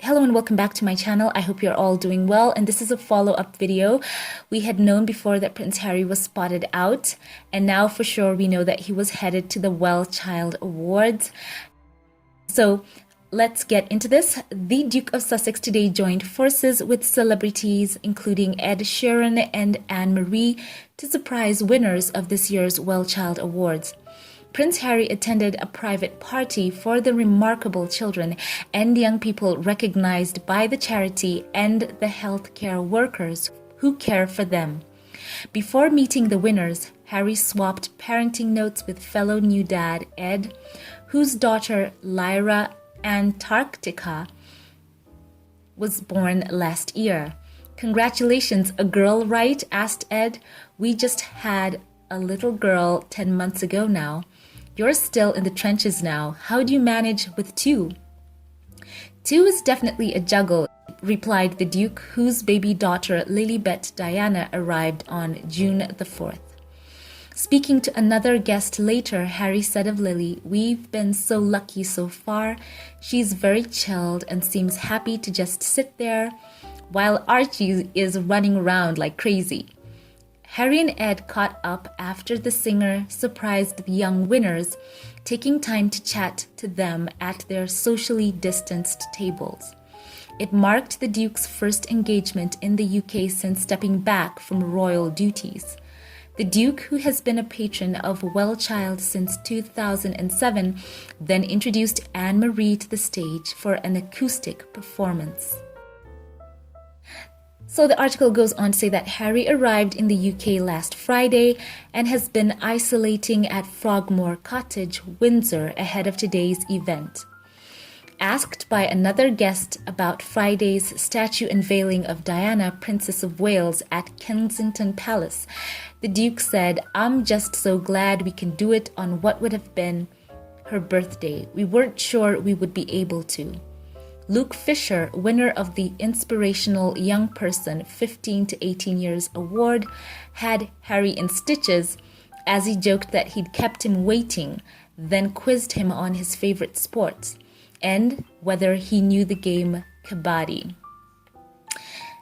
Hello and welcome back to my channel. I hope you're all doing well, and this is a follow-up video. We had known before that Prince Harry was spotted out, and now for sure we know that he was headed to the WellChild Awards. So let's get into this. The Duke of Sussex today joined forces with celebrities including Ed Sheeran and Anne-Marie to surprise winners of this year's WellChild Awards. Prince Harry attended a private party for the remarkable children and young people recognized by the charity and the healthcare workers who care for them. Before meeting the winners, Harry swapped parenting notes with fellow new dad Ed, whose daughter Lyra Antarctica was born last year. "Congratulations, a girl, right?" asked Ed. "We just had a little girl 10 months ago now. You're still in the trenches now. How do you manage with two?" "Two is definitely a juggle," replied the Duke, whose baby daughter Lilibet Diana arrived on June the 4th. Speaking to another guest later, Harry said of Lily, "We've been so lucky so far. She's very chilled and seems happy to just sit there, while Archie is running around like crazy." Harry and Ed caught up after the singer surprised the young winners, taking time to chat to them at their socially distanced tables. It marked the Duke's first engagement in the UK since stepping back from royal duties. The Duke, who has been a patron of WellChild since 2007, then introduced Anne-Marie to the stage for an acoustic performance. So the article goes on to say that Harry arrived in the UK last Friday and has been isolating at Frogmore Cottage, Windsor, ahead of today's event. Asked by another guest about Friday's statue unveiling of Diana, Princess of Wales, at Kensington Palace, the Duke said, "I'm just so glad we can do it on what would have been her birthday. We weren't sure we would be able to." Luke Fisher, winner of the Inspirational Young Person 15 to 18 Years Award, had Harry in stitches as he joked that he'd kept him waiting, then quizzed him on his favorite sports and whether he knew the game kabaddi.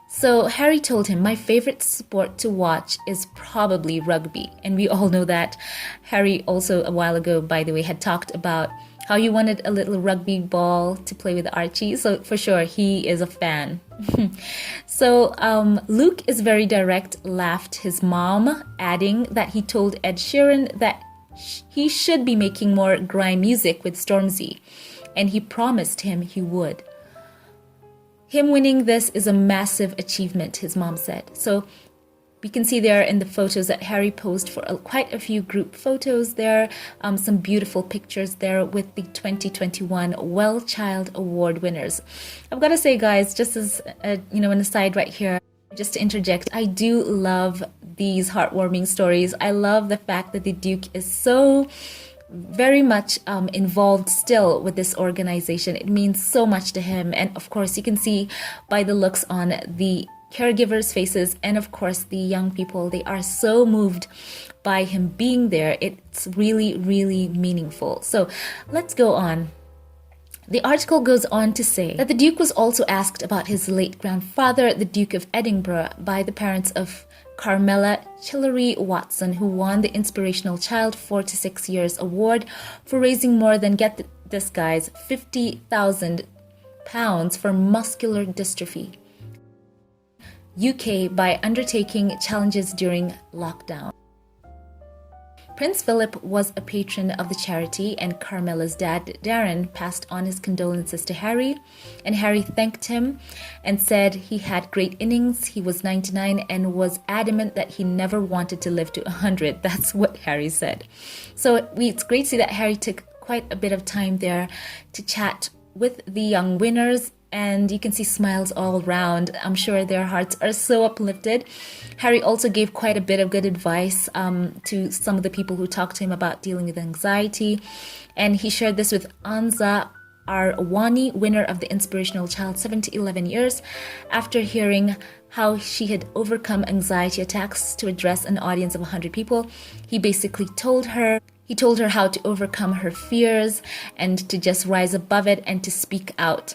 So Harry told him, "My favorite sport to watch is probably rugby." And we all know that. Harry also a while ago, by the way, had talked about how he wanted a little rugby ball to play with Archie. So for sure, he is a fan. So Luke is very direct, laughed his mom, adding that he told Ed Sheeran that he should be making more grime music with Stormzy, and he promised him he would. Him winning this is a massive achievement, his mom said. So we can see there in the photos that Harry posed for quite a few group photos there, some beautiful pictures there with the 2021 WellChild Award winners. I've got to say, guys, just as an aside right here, just to interject, I do love these heartwarming stories. I love the fact that the Duke is so very much involved still with this organization. It means so much to him, and of course you can see by the looks on the caregivers' faces and of course the young people, they are so moved by him being there. It's really, really meaningful. So let's go on. The article goes on to say that the Duke was also asked about his late grandfather, the Duke of Edinburgh, by the parents of Carmela Chillery Watson, who won the Inspirational Child 4 to 6 Years Award for raising more than, get this guys, £50,000 for muscular dystrophy, UK, by undertaking challenges during lockdown. Prince Philip was a patron of the charity, and Carmela's dad, Darren, passed on his condolences to Harry, and Harry thanked him and said he had great innings. He was 99 and was adamant that he never wanted to live to 100. That's what Harry said. So it's great to see that Harry took quite a bit of time there to chat with the young winners, and you can see smiles all around. I'm sure their hearts are so uplifted. Harry also gave quite a bit of good advice to some of the people who talked to him about dealing with anxiety, and he shared this with Anza Arwani, winner of the Inspirational Child 7 to 11 years, after hearing how she had overcome anxiety attacks to address an audience of 100 people. He basically told her how to overcome her fears and to just rise above it and to speak out.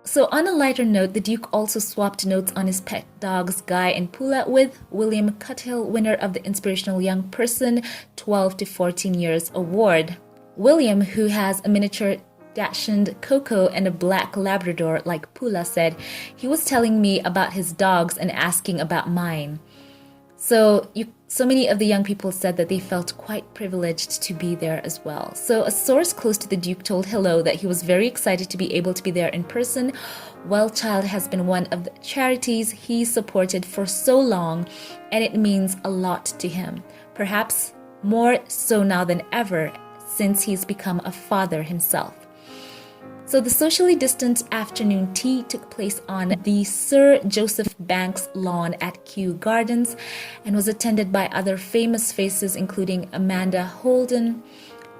So on a lighter note, the Duke also swapped notes on his pet dogs Guy and Pula with William Cuthill, winner of the Inspirational Young Person 12 to 14 Years Award. William, who has a miniature Dachshund Coco and a black Labrador like Pula, said he was telling me about his dogs and asking about mine. So many of the young people said that they felt quite privileged to be there as well. So a source close to the Duke told Hello that he was very excited to be able to be there in person. WellChild has been one of the charities he supported for so long, and it means a lot to him. Perhaps more so now than ever, since he's become a father himself. So the socially distant afternoon tea took place on the Sir Joseph Banks lawn at Kew Gardens and was attended by other famous faces including Amanda Holden,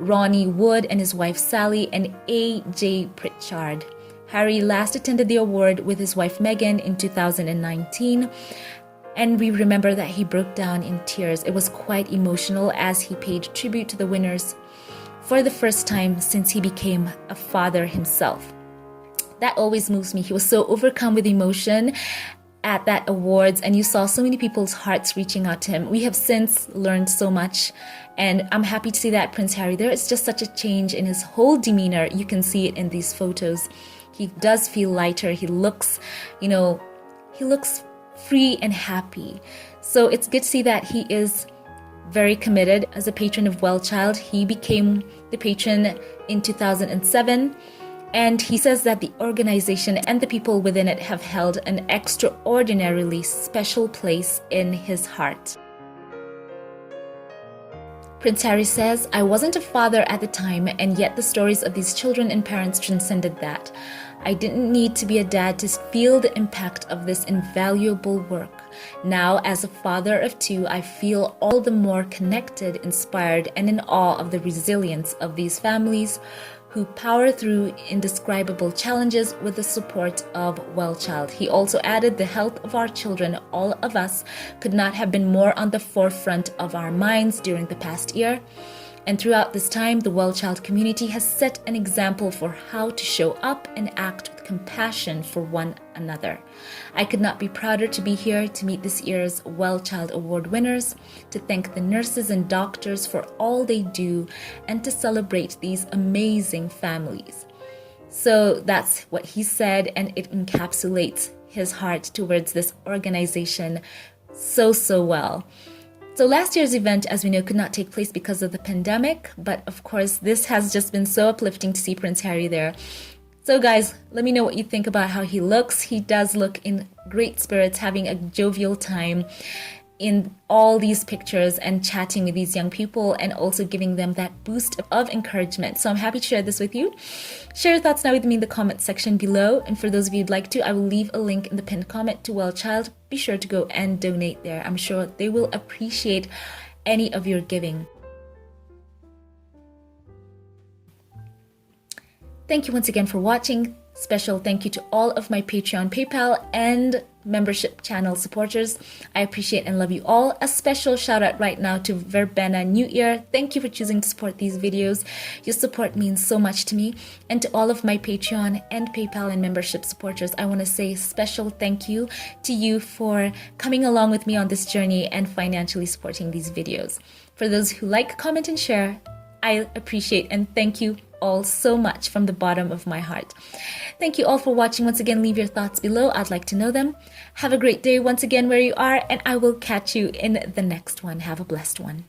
Ronnie Wood and his wife Sally, and A.J. Pritchard. Harry last attended the award with his wife Meghan in 2019, and we remember that he broke down in tears. It was quite emotional as he paid tribute to the winners for the first time since he became a father himself. That always moves me. He was so overcome with emotion at that awards, and you saw so many people's hearts reaching out to him. We have since learned so much, and I'm happy to see that Prince Harry. There is just such a change in his whole demeanor. You can see it in these photos. He does feel lighter. He looks, he looks free and happy. So it's good to see that he is very committed as a patron of WellChild. He became the patron in 2007, and he says that the organization and the people within it have held an extraordinarily special place in his heart. Prince Harry says, "I wasn't a father at the time, and yet the stories of these children and parents transcended that. I didn't need to be a dad to feel the impact of this invaluable work. Now, as a father of two, I feel all the more connected, inspired, and in awe of the resilience of these families who power through indescribable challenges with the support of WellChild." He also added, "The health of our children, all of us, could not have been more on the forefront of our minds during the past year. And throughout this time, the WellChild community has set an example for how to show up and act with compassion for one another. I could not be prouder to be here to meet this year's WellChild Award winners, to thank the nurses and doctors for all they do, and to celebrate these amazing families." So that's what he said, and it encapsulates his heart towards this organization so well. So last year's event, as we know, could not take place because of the pandemic, but of course this has just been so uplifting to see Prince Harry there. So guys, let me know what you think about how he looks. He does look in great spirits, having a jovial time in all these pictures and chatting with these young people and also giving them that boost of encouragement. So I'm happy to share this with you. Share your thoughts now with me in the comment section below. And for those of you who'd like to, I will leave a link in the pinned comment to WellChild. Be sure to go and donate there. I'm sure they will appreciate any of your giving. Thank you once again for watching. Special thank you to all of my Patreon, PayPal, and membership channel supporters. I appreciate and love you all. A special shout out right now to Verbena New Year. Thank you for choosing to support these videos. Your support means so much to me. And to all of my Patreon and PayPal and membership supporters, I want to say special thank you to you for coming along with me on this journey and financially supporting these videos. For those who like, comment, and share, I appreciate and thank you all so much from the bottom of my heart. Thank you all for watching. Once again, leave your thoughts below. I'd like to know them. Have a great day once again where you are, and I will catch you in the next one. Have a blessed one.